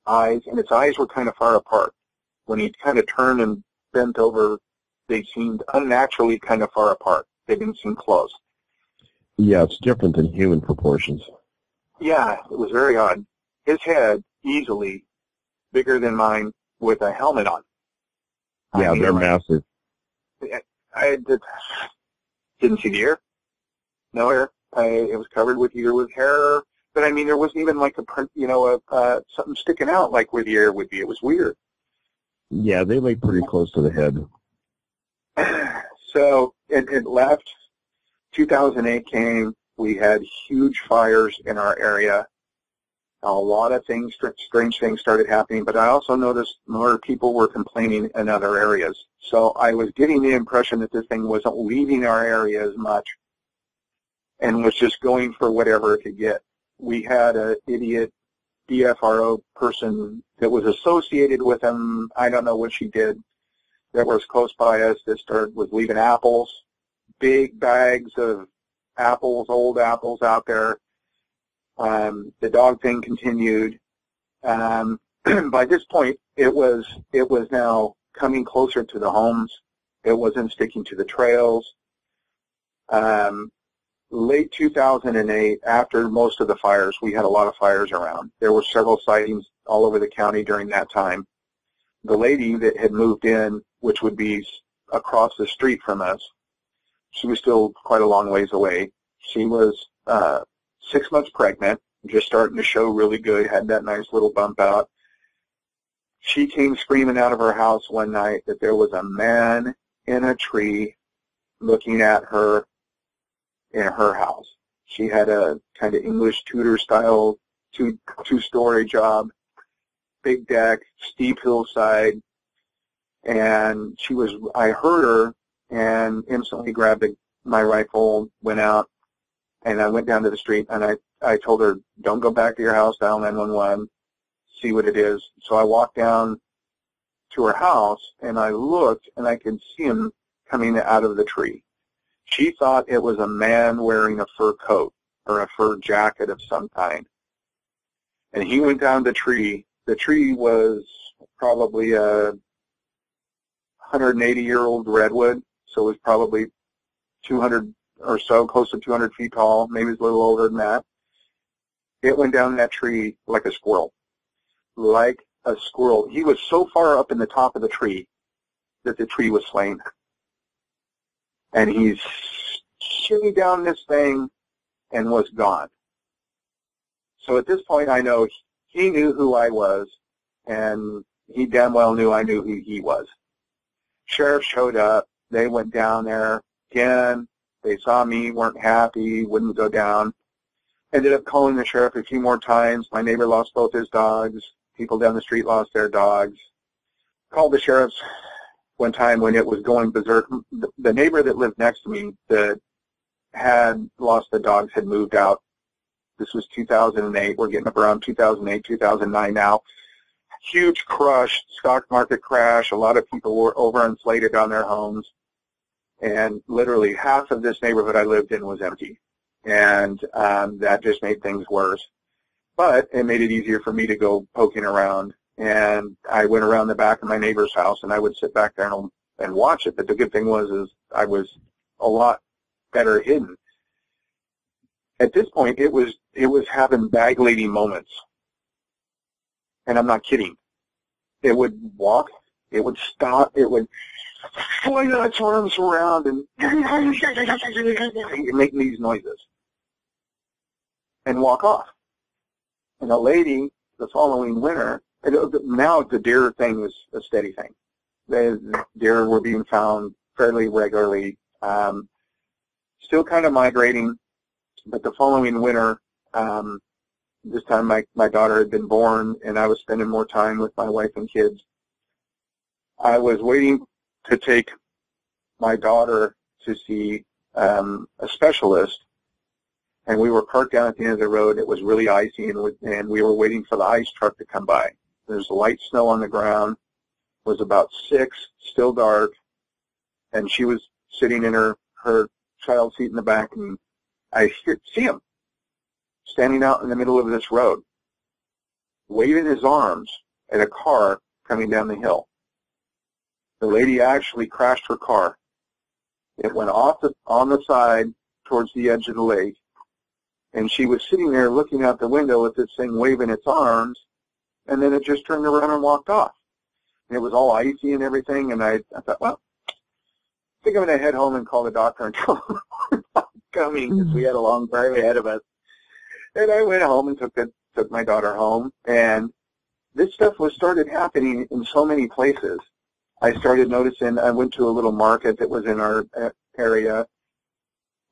A: eyes, and its eyes were kind of far apart. When he kind of turned and bent over, they seemed unnaturally kind of far apart. They didn't seem close.
B: Yeah, it's different than human proportions.
A: Yeah, it was very odd. His head, easily bigger than mine with a helmet on.
B: Yeah, they're massive.
A: I didn't see the ear. No hair. It was covered with hair. But, I mean, there wasn't even like something sticking out like where the ear would be. It was weird.
B: Yeah, they lay pretty close to the head.
A: So it left. 2008 came. We had huge fires in our area. A lot of things, strange things started happening, but I also noticed more people were complaining in other areas. So I was getting the impression that this thing wasn't leaving our area as much and was just going for whatever it could get. We had an idiot DFRO person that was associated with him. I don't know what she did, that was close by us that was leaving apples, big bags of apples, old apples out there. The dog thing continued. By this point, it was now coming closer to the homes. It wasn't sticking to the trails. Late 2008, after most of the fires, we had a lot of fires around. There were several sightings all over the county during that time. The lady that had moved in, which would be across the street from us, she was still quite a long ways away. She was 6 months pregnant, just starting to show really good, had that nice little bump out. She came screaming out of her house one night that there was a man in a tree looking at her in her house. She had a kind of English Tudor-style two-story job, big deck, steep hillside, and I heard her and instantly grabbed my rifle, went out, and I went down to the street, and I told her, don't go back to your house, dial 911, see what it is. So I walked down to her house, and I looked, and I could see him coming out of the tree. She thought it was a man wearing a fur coat or a fur jacket of some kind. And he went down the tree. The tree was probably a 180-year-old redwood, so it was probably 200 or so, close to 200 feet tall, maybe it's a little older than that. It went down that tree like a squirrel. Like a squirrel. He was so far up in the top of the tree that the tree was slain. And he shimmied down this thing and was gone. So at this point, I know he knew who I was, and he damn well knew I knew who he was. Sheriff showed up. They went down there again. They saw me, weren't happy, wouldn't go down. Ended up calling the sheriff a few more times. My neighbor lost both his dogs. People down the street lost their dogs. Called the sheriff's one time when it was going berserk. The neighbor that lived next to me that had lost the dogs had moved out. This was 2008. We're getting up around 2008, 2009 now. huge crush, stock market crash. A lot of people were overinflated on their homes. And literally half of this neighborhood I lived in was empty. And that just made things worse. But it made it easier for me to go poking around. And I went around the back of my neighbor's house, and I would sit back there and watch it. But the good thing is I was a lot better hidden. At this point, it was having bag lady moments. And I'm not kidding. It would walk, it would stop, it would fling its arms around and make these noises and walk off. And a lady, the following winter, now the deer thing was a steady thing. The deer were being found fairly regularly, still kind of migrating, but the following winter, this time my daughter had been born and I was spending more time with my wife and kids. I was waiting to take my daughter to see a specialist, and we were parked down at the end of the road. It was really icy, and we were waiting for the ice truck to come by. There's light snow on the ground. It was about 6, still dark, and she was sitting in her child seat in the back, and I see him standing out in the middle of this road, waving his arms at a car coming down the hill. The lady actually crashed her car. It went off on the side towards the edge of the lake, and she was sitting there looking out the window with this thing waving its arms, and then it just turned around and walked off. And it was all icy and everything, and I thought, well, I think I'm going to head home and call the doctor and tell him we're not coming, because we had a long drive ahead of us. And I went home and took my daughter home, and this stuff started happening in so many places. I started noticing, I went to a little market that was in our area,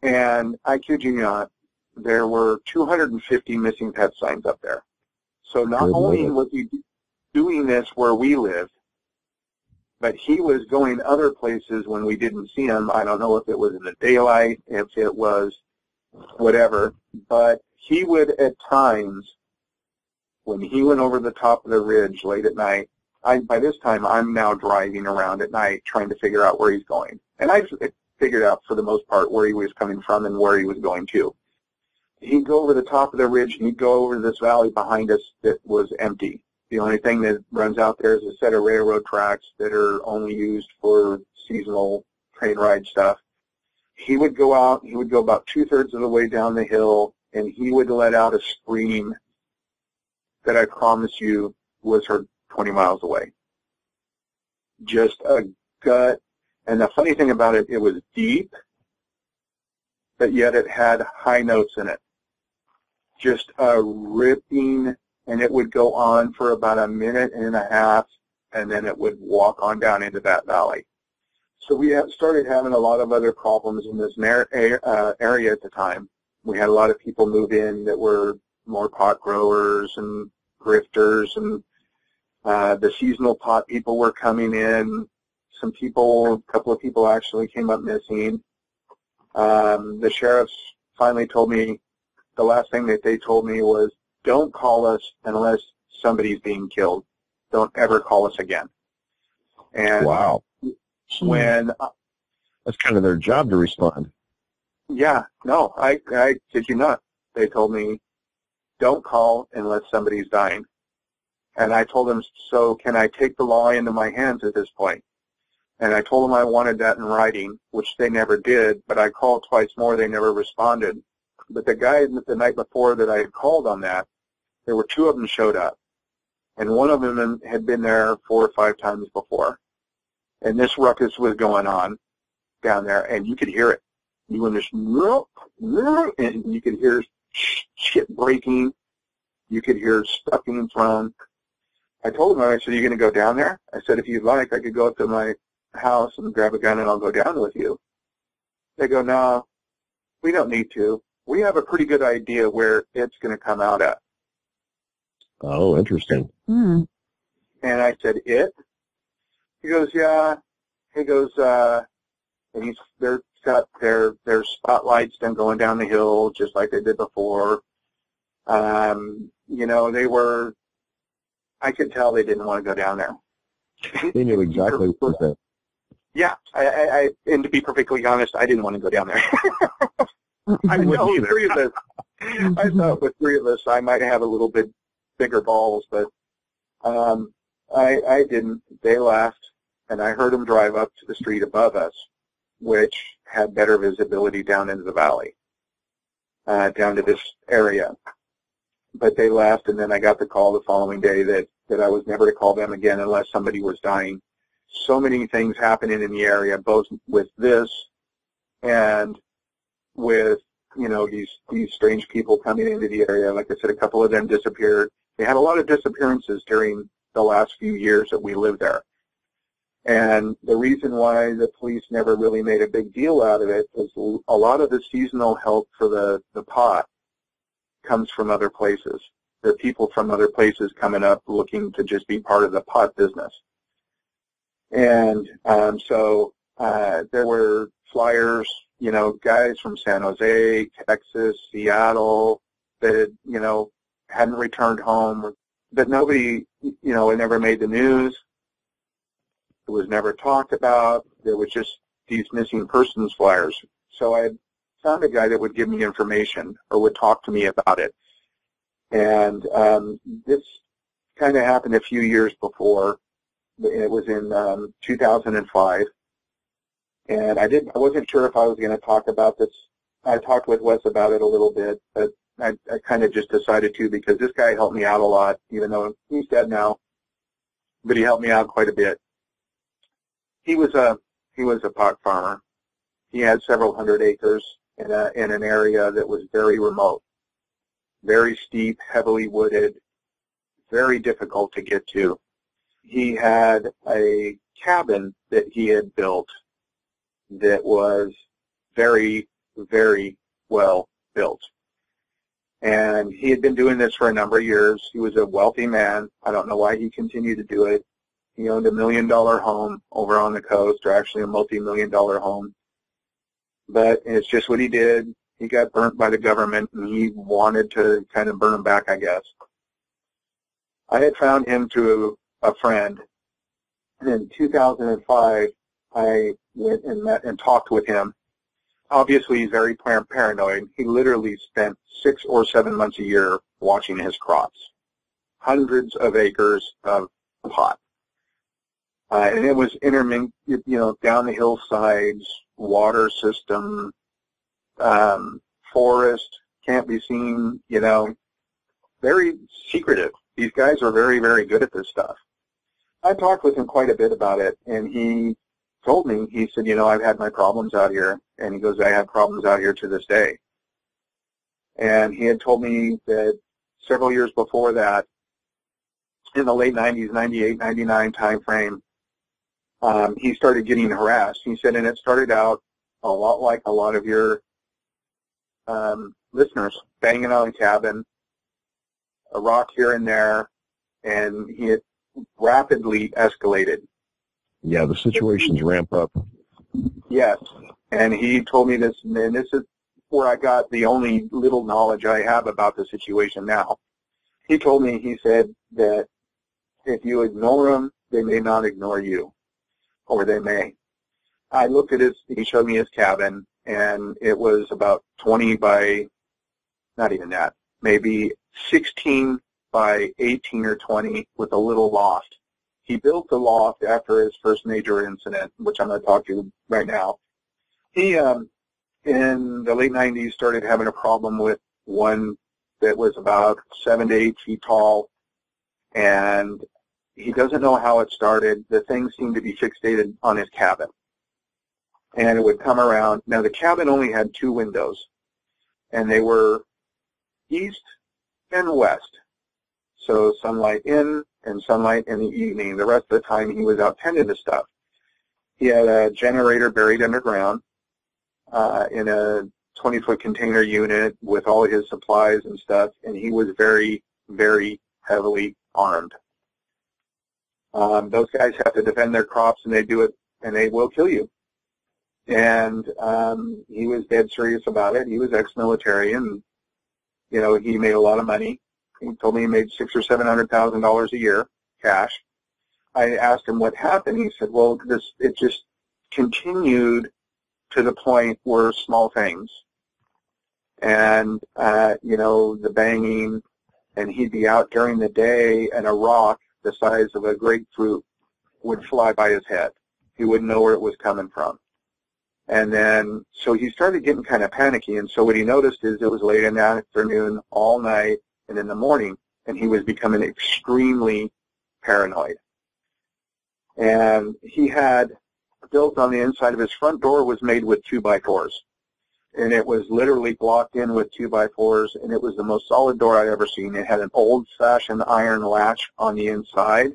A: and I kid you not, there were 250 missing pet signs up there. So not only was he doing this where we lived, but he was going other places when we didn't see him. I don't know if it was in the daylight, if it was whatever, but he would at times, when he went over the top of the ridge late at night, by this time I'm now driving around at night trying to figure out where he's going. And I figured out for the most part where he was coming from and where he was going to. He'd go over the top of the ridge and he'd go over this valley behind us that was empty. The only thing that runs out there is a set of railroad tracks that are only used for seasonal train ride stuff. He would go out, he would go about 2/3 of the way down the hill, and he would let out a scream that I promise you was heard 20 miles away. Just a gut. And the funny thing about it, it was deep, but yet it had high notes in it. Just a ripping, and it would go on for about a minute and a half, and then it would walk on down into that valley. So we started having a lot of other problems in this area at the time. We had a lot of people move in that were more pot growers and grifters, and the seasonal pot people were coming in. A couple of people actually came up missing. The sheriffs finally told me, the last thing that they told me was, don't call us unless somebody's being killed. Don't ever call us again. And
B: wow.
A: When
B: that's kind of their job to respond.
A: Yeah, no, I kid you not. They told me, don't call unless somebody's dying. And I told them, so can I take the law into my hands at this point? And I told them I wanted that in writing, which they never did, but I called twice more. They never responded. But the guy the night before that I had called on that, there were 2 of them showed up. And one of them had been there 4 or 5 times before. And this ruckus was going on down there, and you could hear it. You were just, and you could hear shit breaking. You could hear stuff being thrown. I told them, I said, are you going to go down there? I said, if you'd like, I could go up to my house and grab a gun and I'll go down with you. They go, no, we don't need to. We have a pretty good idea where it's going to come out at.
B: Oh, interesting.
C: Mm.
A: And I said, it? He goes, yeah. He goes, and they're got their spotlights then going down the hill just like they did before. You know, they were I could tell they didn't want to go down there.
B: They knew exactly what was that.
A: Yeah, and to be perfectly honest, I didn't want to go down there. I know
B: either.
A: three of us. I thought with three of us, I might have a little bit bigger balls, but I didn't. They left, and I heard them drive up to the street above us, which had better visibility down into the valley, down to this area. But they left, and then I got the call the following day that I was never to call them again unless somebody was dying. So many things happening in the area, both with this and with, these strange people coming into the area. Like I said, a couple of them disappeared. They had a lot of disappearances during the last few years that we lived there. And the reason why the police never really made a big deal out of it is a lot of the seasonal help for the pot comes from other places. There are people from other places coming up looking to just be part of the pot business. And so there were flyers, guys from San Jose, Texas, Seattle that, hadn't returned home. But nobody, it never made the news. It was never talked about. There was just these missing persons flyers. So I found a guy that would give me information or would talk to me about it. And this kind of happened a few years before. It was in 2005. And I wasn't sure if I was going to talk about this. I talked with Wes about it a little bit, but I kind of just decided to because this guy helped me out a lot, even though he's dead now. But he helped me out quite a bit. He was a pot farmer. He had several hundred acres in an area that was very remote, very steep, heavily wooded, very difficult to get to. He had a cabin that he had built that was very, very well built. And he had been doing this for a number of years. He was a wealthy man. I don't know why he continued to do it. He owned $1 million home over on the coast, or actually a multi-million-dollar home. But it's just what he did. He got burnt by the government, and he wanted to kind of burn him back, I guess. I had found him through a friend. And in 2005, I went and met and talked with him. Obviously, he's very paranoid. He literally spent 6 or 7 months a year watching his crops. Hundreds of acres of pot. And it was intermingled, down the hillsides, water system, forest, can't be seen, very secretive. These guys are very, very good at this stuff. I talked with him quite a bit about it, and he told me, he said, I've had my problems out here, and he goes, I have problems out here to this day. And he had told me that several years before that, in the late 90s, 98, 99 time frame, he started getting harassed. He said, and it started out a lot like a lot of your listeners, banging on a cabin, a rock here and there, and he had rapidly escalated.
B: Yeah, the situations ramp up.
A: Yes, and he told me this, and this is where I got the only little knowledge I have about the situation now. He told me, he said that if you ignore them, they may not ignore you, or they may. I looked at he showed me his cabin, and it was about 20 by, not even that, maybe 16 by 18 or 20 with a little loft. He built the loft after his first major incident, which I'm going to talk to you right now. He, in the late 90s, started having a problem with one that was about 7 to 8 feet tall, and he doesn't know how it started. The thing seemed to be fixated on his cabin, and it would come around. Now, the cabin only had 2 windows, and they were east and west, so sunlight in and sunlight in the evening. The rest of the time, he was out tending to stuff. He had a generator buried underground in a 20-foot container unit with all of his supplies and stuff, and he was very, very heavily armed. Those guys have to defend their crops, and they do it, and they will kill you. And he was dead serious about it. He was ex-military, and he made a lot of money. He told me he made $600,000 or $700,000 a year, cash. I asked him what happened. He said, well, it just continued to the point where small things. And, the banging, and he'd be out during the day and a rock the size of a grapefruit would fly by his head. He wouldn't know where it was coming from. And then, so he started getting kind of panicky, and so what he noticed is it was late in the afternoon, all night, and in the morning, and he was becoming extremely paranoid. And he had built on the inside of his front door was made with 2x4s. And it was literally blocked in with 2x4s, and it was the most solid door I'd ever seen. It had an old-fashioned iron latch on the inside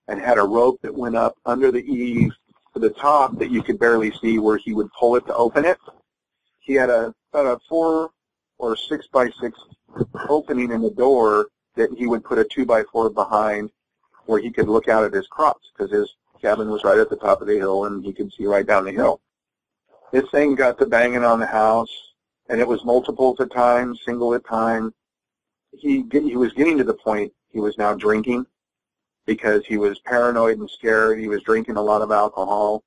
A: and had a rope that went up under the eaves to the top that you could barely see where he would pull it to open it. He had about a 4 or 6x6 opening in the door that he would put a 2x4 behind where he could look out at his crops because his cabin was right at the top of the hill and he could see right down the hill. This thing got to banging on the house, and it was multiples at times, single at time. He was getting to the point he was now drinking because he was paranoid and scared. He was drinking a lot of alcohol.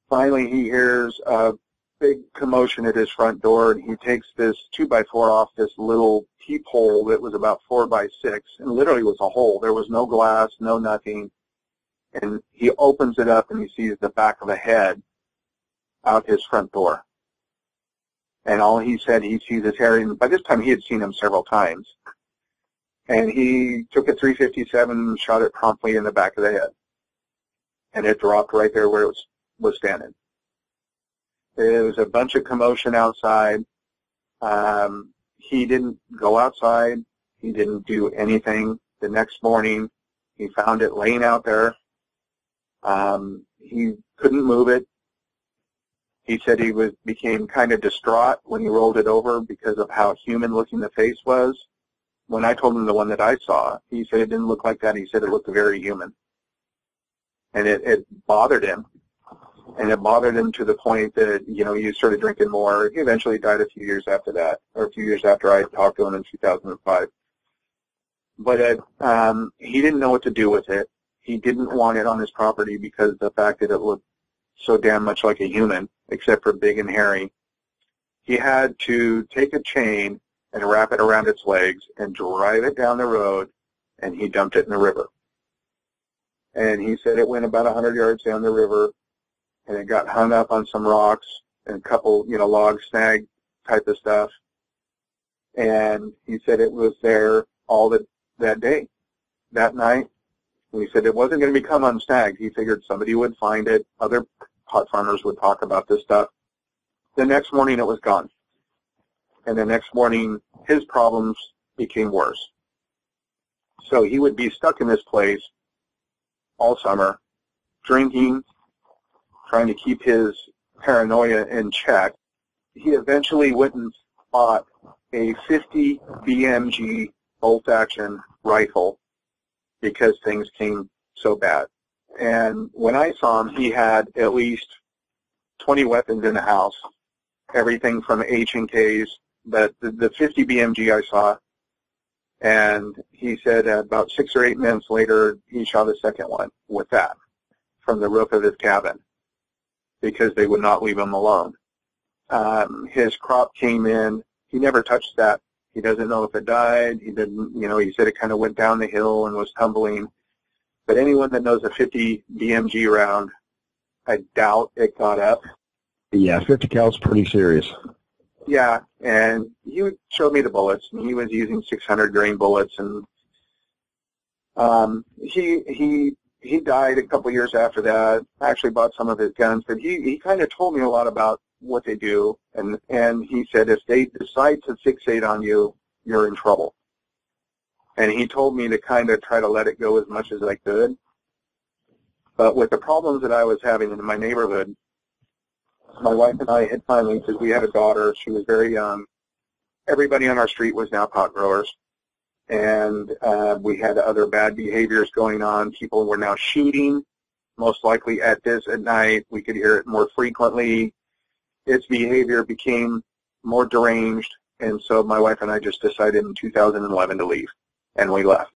A: Finally, he hears a big commotion at his front door, and he takes this 2x4 off this little peephole that was about 4x6, and literally was a hole. There was no glass, no nothing. And he opens it up, and he sees the back of a head out his front door. And all he said, he sees his hair, and by this time he had seen him several times. And he took a .357 and shot it promptly in the back of the head. And it dropped right there where it was standing. There was a bunch of commotion outside. He didn't go outside. He didn't do anything. The next morning, he found it laying out there. He couldn't move it. He said he became kind of distraught when he rolled it over because of how human-looking the face was. When I told him the one that I saw, he said it didn't look like that. He said it looked very human. And it bothered him. And it bothered him to the point that, he started drinking more. He eventually died a few years after that, or a few years after I talked to him in 2005. But he didn't know what to do with it. He didn't want it on his property because of the fact that it looked so damn much like a human, except for big and hairy. He had to take a chain and wrap it around its legs and drive it down the road, and he dumped it in the river. And he said it went about 100 yards down the river, and it got hung up on some rocks and a couple, log snag type of stuff. And he said it was there all that day, that night. And he said it wasn't going to become unsnagged. He figured somebody would find it. Other pot farmers would talk about this stuff. The next morning it was gone. And the next morning his problems became worse. So he would be stuck in this place all summer, drinking, trying to keep his paranoia in check. He eventually went and bought a 50 BMG bolt-action rifle because things came so bad. And when I saw him, he had at least 20 weapons in the house, everything from H&Ks, but the 50 BMG I saw, and he said about 6 or 8 minutes later, he shot a second one with that from the roof of his cabin because they would not leave him alone. His crop came in. He never touched that. He doesn't know if it died. He didn't, he said it kind of went down the hill and was tumbling. But anyone that knows a 50 BMG round, I doubt it got up.
B: Yeah, 50 cal is pretty serious.
A: Yeah, and he showed me the bullets, and he was using 600 grain bullets, and he died a couple years after that. I actually bought some of his guns, but he kind of told me a lot about what they do, and he said if they decide to fixate on you, you're in trouble. And he told me to kind of try to let it go as much as I could. But with the problems that I was having in my neighborhood, my wife and I had finally, because we had a daughter, she was very young, everybody on our street was now pot growers. And we had other bad behaviors going on. People were now shooting, most likely at this at night. We could hear it more frequently. Its behavior became more deranged. And so my wife and I just decided in 2011 to leave. and we left.